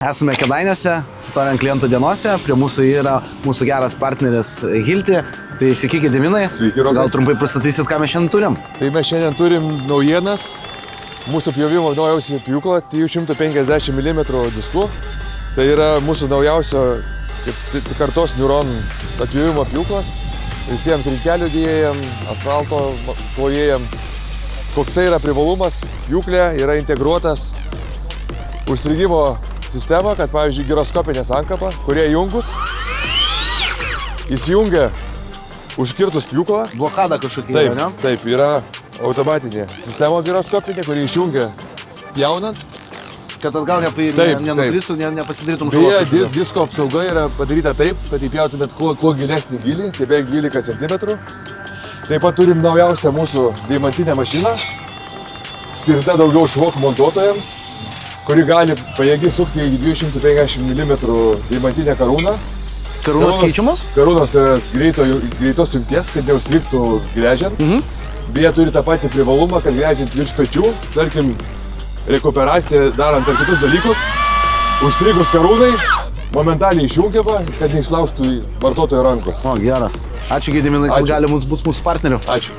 Esame Kėdainiuose, Storiant klientų dienose, prie mūsų yra mūsų geras partneris Hilti. Tai sveiki Gediminai. Sveiki, Rokai. Gal trumpai pristatysit, ką mes šiandien turim? Tai mes šiandien turim naujienas. Mūsų pjovimo naujausia pjūkla 350 mm disku. Tai yra mūsų naujausio kartos Neuron atpjovimo pjūklas. Visiems trinkelių dėjėjam, asfalto klojėjam. Koksai yra privalumas, pjūklė yra integruotas užstrigimo sistema, kad pavyzdžiui giroskopinė sankaba, kurie jungus, įsijungia užkirtus pjūklą. Blokada kažkokia yra, ne? Taip, yra automatinė sistema giroskopinė, kuri išjungia pjaunant. Kad atgal nenukristų, nepasidarytum Beje, žalos kažkokios. disko apsauga yra padaryta taip, kad įpjautumėt kuo gilesnį gilį, tai beveik 12 cm. Taip pat turim naujausią mūsų deimantinę mašiną, skirta daugiau švokų montuotojams, kuri gali pajėgi sukti į 250 mm deimantinę karūną. Karūnos keičiamas? Karūnos yra greitos jungties, kad neužstrigtų gręžiant. Beje, turi tą patį privalumą, kad gręžiant virš pečių, tarkim, rekuperaciją darant ar kitus dalykus, užstrigus karūnai, momentaliai išjungiama, kad neišlaužtų vartotojo rankos. O, geras. Ačiū Gediminai, kad gali būti mūsų partneriu. Ačiū.